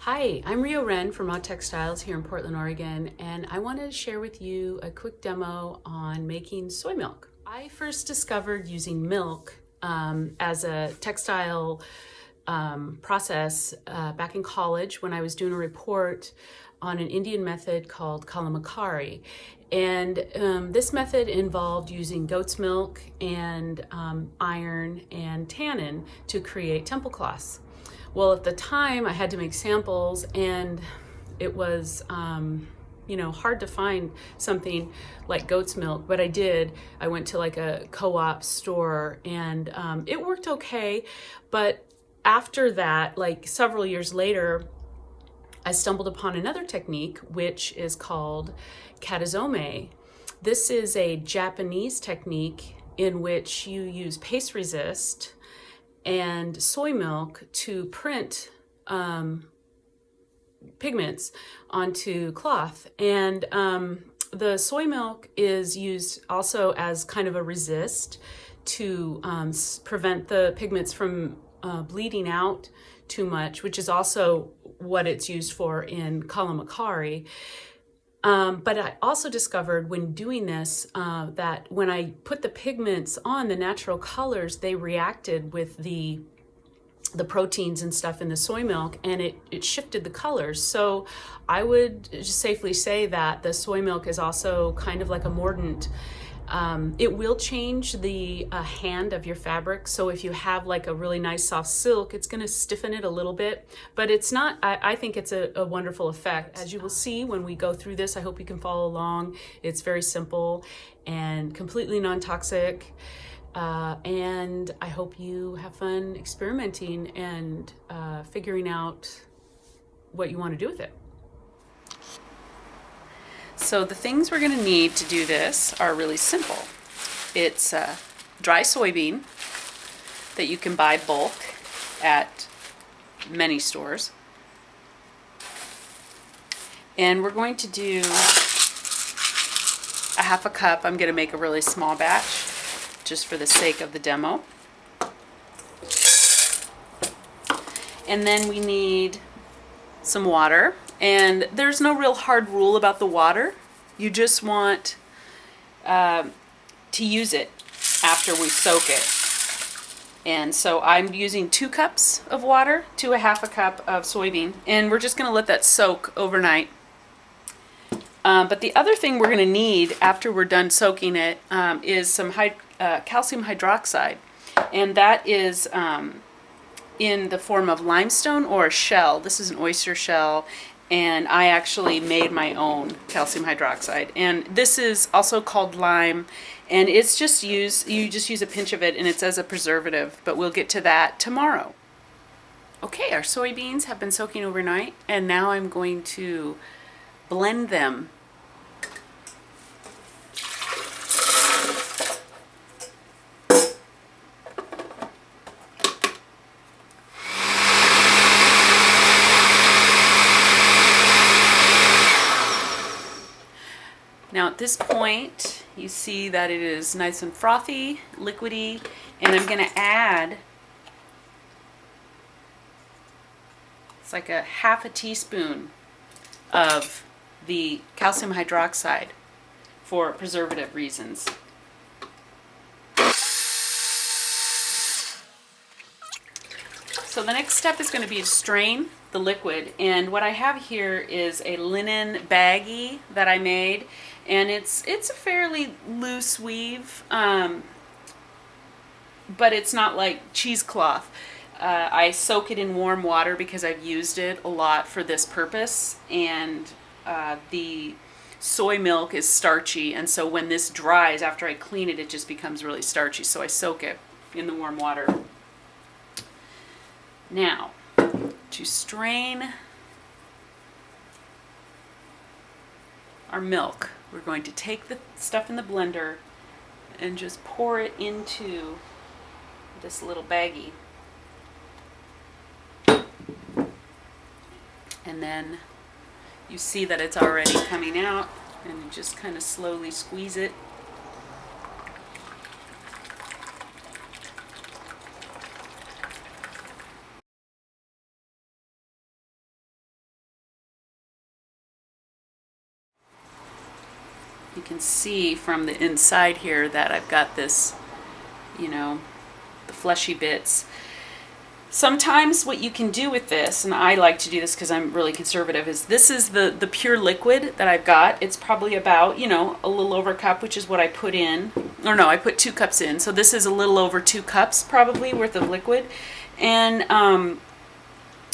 Hi, I'm Rio Wren from Mod Textiles here in Portland, Oregon, and I wanted to share with you a quick demo on making soy milk. I first discovered using milk as a textile process back in college when I was doing a report on an Indian method called kalamakari. And this method involved using goat's milk and iron and tannin to create temple cloths. Well, at the time I had to make samples, and it was hard to find something like goat's milk, but I did. I went to like a co-op store, and it worked okay. But after that, like several years later, I stumbled upon another technique, which is called katazome. This is a Japanese technique in which you use paste resist and soy milk to print pigments onto cloth. And the soy milk is used also as kind of a resist to prevent the pigments from bleeding out too much, which is also what it's used for in kalamakari. But I also discovered when doing this that when I put the pigments on, the natural colors, they reacted with the proteins and stuff in the soy milk, and it shifted the colors. So I would just safely say that the soy milk is also kind of like a mordant. It will change the hand of your fabric. So if you have like a really nice soft silk, it's going to stiffen it a little bit, but it's not, I think it's a wonderful effect. As you will see when we go through this, I hope you can follow along. It's very simple and completely non-toxic. And I hope you have fun experimenting and figuring out what you want to do with it. So the things we're going to need to do this are really simple. It's dry soybean that you can buy bulk at many stores. And we're going to do a half a cup. I'm going to make a really small batch just for the sake of the demo. And then we need some water. And there's no real hard rule about the water. You just want to use it after we soak it. And so I'm using 2 cups of water to a half a cup of soybean. And we're just going to let that soak overnight. But the other thing we're going to need after we're done soaking it is some calcium hydroxide. And that is in the form of limestone or a shell. This is an oyster shell. And I actually made my own calcium hydroxide. And this is also called lime. And it's just you just use a pinch of it, and it's as a preservative. But we'll get to that tomorrow. Okay, our soybeans have been soaking overnight. And now I'm going to blend them. Now at this point, you see that it is nice and frothy, liquidy, and I'm going to add, it's like a half a teaspoon of the calcium hydroxide for preservative reasons. So the next step is going to be to strain the liquid, and what I have here is a linen baggie that I made, and it's a fairly loose weave, but it's not like cheesecloth. I soak it in warm water because I've used it a lot for this purpose, and the soy milk is starchy, and so when this dries after I clean it, it just becomes really starchy, so I soak it in the warm water. Now, to strain our milk, we're going to take the stuff in the blender and just pour it into this little baggie. And then you see that it's already coming out, and you just kind of slowly squeeze it. You can see from the inside here that I've got this, you know, the fleshy bits. Sometimes what you can do with this, and I like to do this because I'm really conservative, is this is the pure liquid that I've got. It's probably about, you know, a little over a cup, which is what I put in. Or no, I put 2 cups in. So this is a little over 2 cups probably worth of liquid. And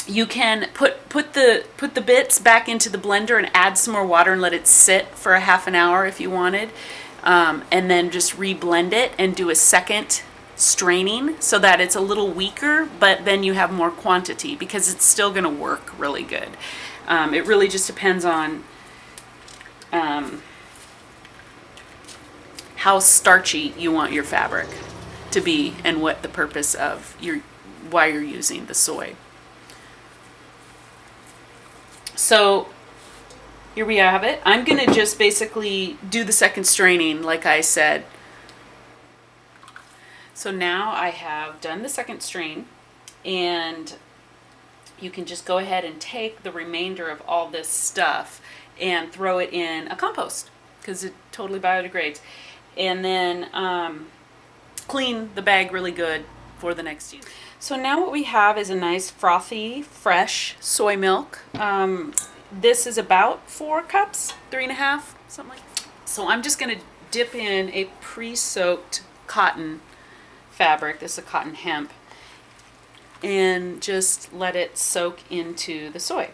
you can put the bits back into the blender and add some more water and let it sit for a half an hour if you wanted. And then just re-blend it and do a second straining so that it's a little weaker, but then you have more quantity because it's still going to work really good. It really just depends on how starchy you want your fabric to be and what the purpose of why you're using the soy. So here we have it. I'm going to just basically do the second straining like I said. So now I have done the second strain, and you can just go ahead and take the remainder of all this stuff and throw it in a compost because it totally biodegrades. And then clean the bag really good for the next use. So now what we have is a nice frothy, fresh soy milk. This is about 4 cups, 3.5, something like that. So I'm just going to dip in a pre-soaked cotton fabric. This is a cotton hemp, and just let it soak into the soy.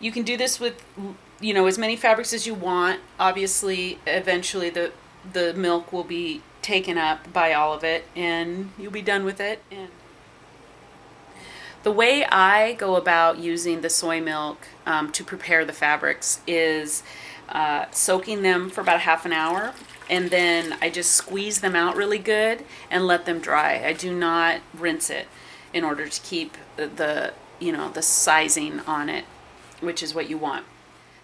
You can do this with, you know, as many fabrics as you want. Obviously, eventually the milk will be taken up by all of it, and you'll be done with it. And the way I go about using the soy milk to prepare the fabrics is soaking them for about half an hour, and then I just squeeze them out really good and let them dry. I do not rinse it in order to keep the sizing on it, which is what you want.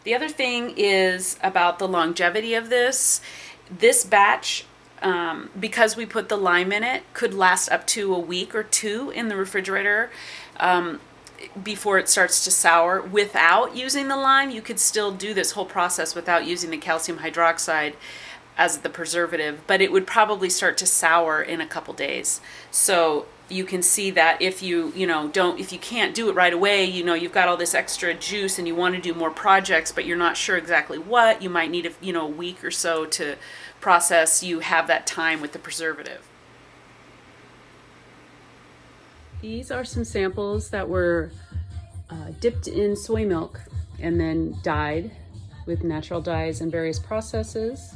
The other thing is about the longevity of this. This batch, because we put the lime in it, could last up to a week or 2 in the refrigerator before it starts to sour. Without using the lime, you could still do this whole process without using the calcium hydroxide as the preservative, but it would probably start to sour in a couple days. So you can see that if you can't do it right away, you've got all this extra juice and you want to do more projects, but you're not sure exactly what, you might need a week or so to process. You have that time with the preservative. These are some samples that were dipped in soy milk and then dyed with natural dyes and various processes.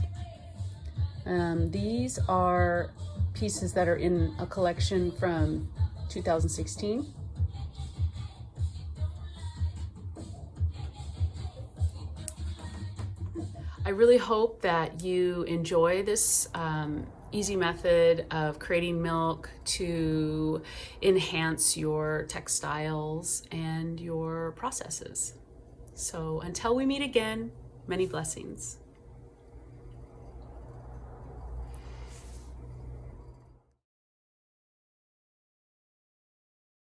These are pieces that are in a collection from 2016. I really hope that you enjoy this easy method of creating milk to enhance your textiles and your processes. So until we meet again, many blessings.